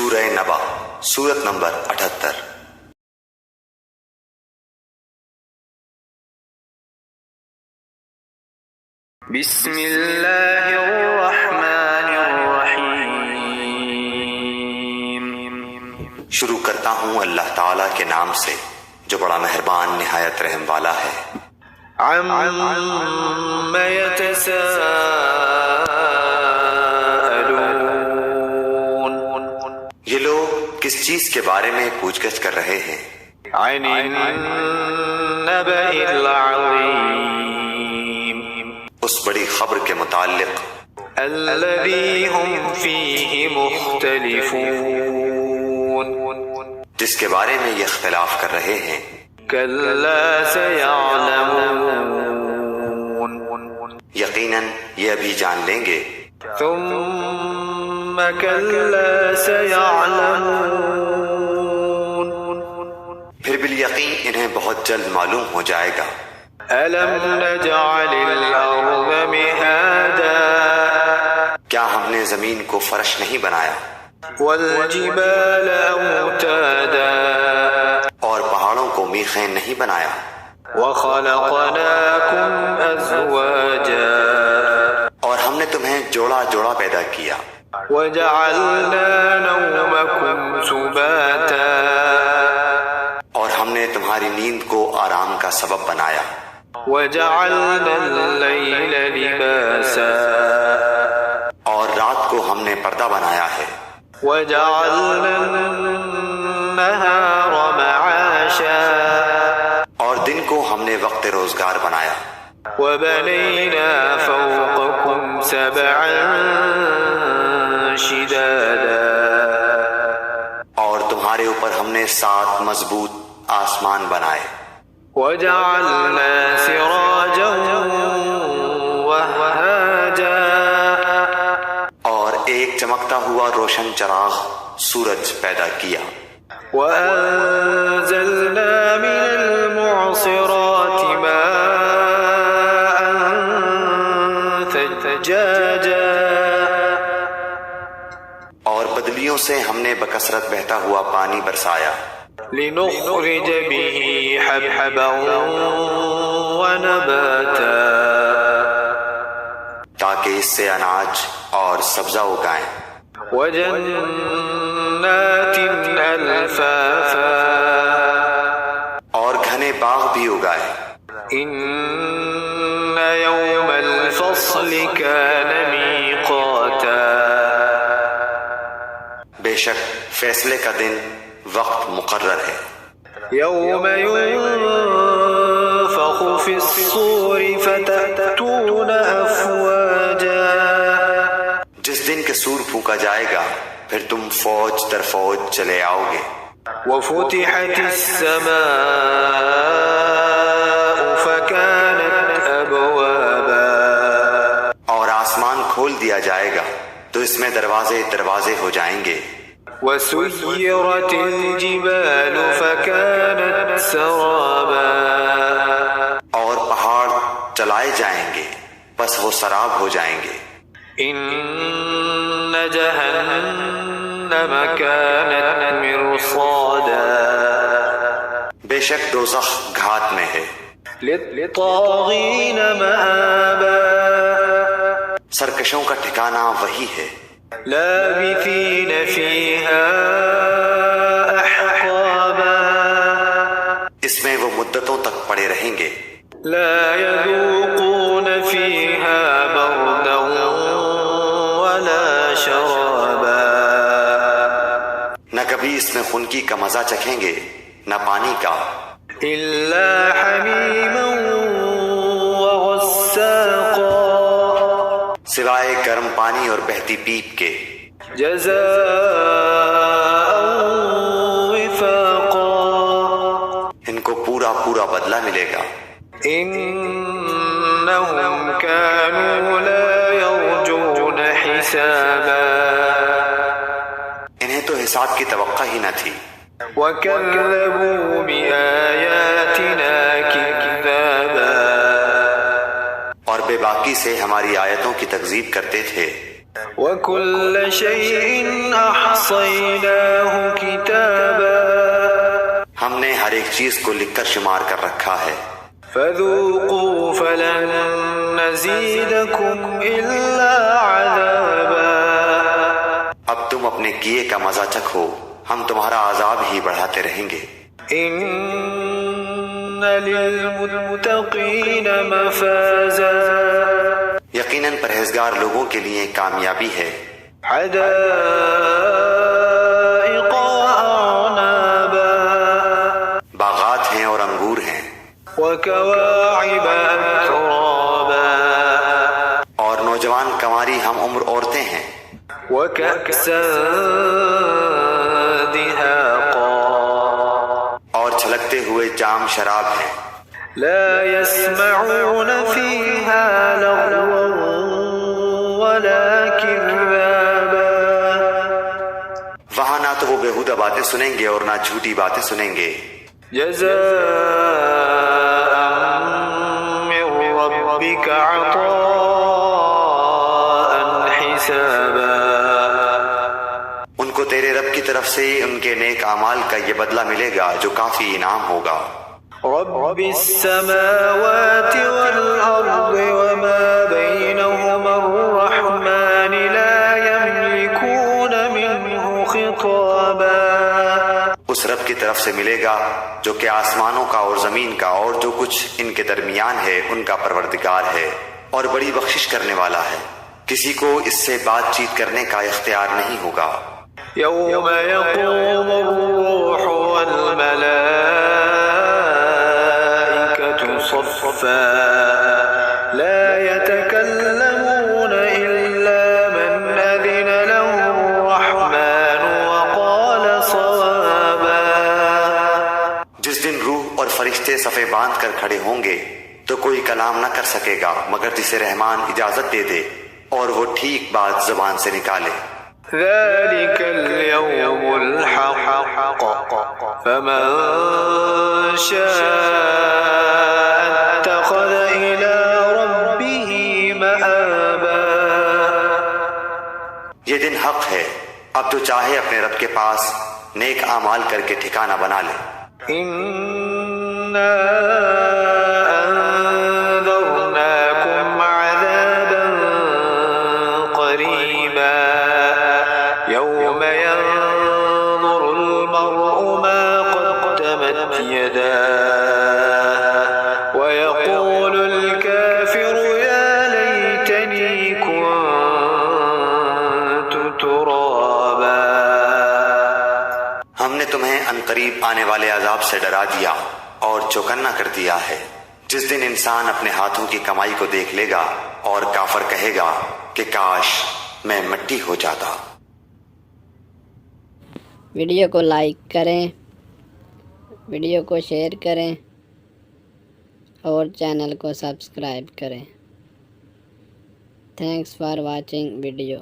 سورہ نبا سورت نمبر 78۔ بسم اللہ الرحمن الرحیم۔ شروع کرتا ہوں اللہ تعالیٰ کے نام سے جو بڑا مہربان نہایت رحم والا ہے۔ عَمَّ يَتَسَاءَلُونَ، یہ لوگ کس چیز کے بارے میں پوچھ گچھ کر رہے ہیں؟ عن النبأ العظیم، اس بڑی خبر کے متعلق الذی هم فیہ مختلفون، جس کے بارے میں یہ اختلاف کر رہے ہیں۔ کلا سیعلمون، یقیناً یہ ابھی جان لیں گے۔ ثم کلا سیعلمون، پھر بالیقین انہیں بہت جلد معلوم ہو جائے گا۔ الم نجعل الارض مہادا، کیا ہم نے زمین کو فرش نہیں بنایا، والجبال اوتادا، اور پہاڑوں کو میخیں نہیں بنایا، وخلقناکم ازواجا، اور ہم نے تمہیں جوڑا جوڑا پیدا کیا، وجعلنا نومکم سباتا، اور ہم نے تمہاری نیند کو آرام کا سبب بنایا، وجعلنا اللیل لباسا، اور رات کو ہم نے پردہ بنایا ہے، وجعلنا النہار معاشا، اور دن کو ہم نے وقت روزگار بنایا، وبنینا فوقکم سبعا شدادا، اور تمہارے اوپر ہم نے 7 مضبوط آسمان بنائے، وجعلنا سراجا وہاجا، اور ایک چمکتا ہوا روشن چراغ سورج پیدا کیا، وأنزلنا من المعصرات ماء ثجاجا، اور بدلیوں سے ہم نے بکثرت بہتا ہوا پانی برسایا، لنخرج به حبا ونباتا، تاکہ اس سے اناج اور سبزہ اگائیں، وجنات الفافا، اور گھنے باغ بھی اگائے۔ ان یوم الفصل کان میقاتا، بے شک فیصلے کا دن وقت مقرر ہے۔ یوم ينفخ في الصور فتأتون افواجا، جس دن کے سور پھونکا جائے گا پھر تم فوج در فوج چلے آؤ گے۔ وفتحت السماء فكانت ابوابا، اور آسمان کھول دیا جائے گا تو اس میں دروازے دروازے ہو جائیں گے۔ وسيرت الجبال فكانت سرابا، اور پہاڑ چلائے جائیں گے بس وہ سراب ہو جائیں گے۔ ان جہنم كانت مرصادا، بے شک دوزخ گھات میں ہے، للطاغین مآبا، سرکشوں کا ٹھکانہ وہی ہے، لابثین فیہا احقابا، اس میں وہ مدتوں تک پڑے رہیں گے، لا يذوقون فیہا بردا ولا شرابا، نہ کبھی اس میں خنکی کا مزہ چکھیں گے نہ پانی کا، الا حمیما وغساقا، سوائے گرم پانی اور بہتی پیپ کے، جزاء وفاقا، ان کو پورا پورا بدلہ ملے گا۔ انہم كانوا لا يرجون حسابا، انہیں تو حساب کی توقع ہی نہ تھی، وكذبوا بآياتنا كذابا، اور بے باکی سے ہماری آیتوں کی تکذیب کرتے تھے۔ وكل شيء أحصيناه كتابا ہم نے ہر ایک چیز کو لکھ کر شمار کر رکھا ہے۔ فذوقوا فلن نزيدكم إلا عذابا اب تم اپنے کیے کا مزہ چکھو، ہم تمہارا عذاب ہی بڑھاتے رہیں گے۔ إن للمتقين مفازا یقیناً پرہیزگار لوگوں کے لیے کامیابی ہے۔ حدائق وأعنابا باغات ہیں اور انگور ہیں، وكواعب أترابا اور نوجوان کنواری ہم عمر عورتیں ہیں، وكأسا دهاقا اور چھلکتے ہوئے جام شراب ہیں۔ لا يسمعون فيها لغوا ولا كذابا وہاں نہ تو وہ بیہودہ باتیں سنیں گے اور نہ جھوٹی باتیں سنیں گے۔ جزاء من ربك عطاء حسابا ان کو تیرے رب کی طرف سے ان کے نیک اعمال کا یہ بدلہ ملے گا جو کافی انعام ہوگا۔ رب السماوات والأرض وما بينهما الرحمن لا يملكون منه خطابا اس رب کی طرف سے ملے گا جو کہ آسمانوں کا اور زمین کا اور جو کچھ ان کے درمیان ہے ان کا پروردگار ہے اور بڑی بخشش کرنے والا ہے، کسی کو اس سے بات چیت کرنے کا اختیار نہیں ہوگا۔ يوم يقوم الروح والملائكة صفا لا يتكلمون إلا من أذن له الرحمن وقال صوابا جس دن روح اور فرشتے صفے باندھ کر کھڑے ہوں گے تو کوئی کلام نہ کر سکے گا مگر جسے رحمان اجازت دے دے اور وہ ٹھیک بات زبان سے نکالے۔ ذلك اليوم الحق فمن شاء اتخذ إلى ربه مآبا یہ دن حق ہے، اب جو چاہے اپنے رب کے پاس نیک اعمال کر کے ٹھکانہ بنا لے۔ إنا أنذرناكم عذابا قريبا يوم ينظر المرء ما قدمت يداه ويقول الكافر يا ليتني كنت ترابا ہم نے تمہیں عنقریب آنے والے عذاب سے ڈرا دیا اور چوکنا کر دیا ہے، جس دن انسان اپنے ہاتھوں کی کمائی کو دیکھ لے گا اور کافر کہے گا کہ کاش میں مٹی ہو جاتا۔ ویڈیو کو لائک کریں، ویڈیو کو شیئر کریں اور چینل کو سبسکرائب کریں۔ Thanks for watching video.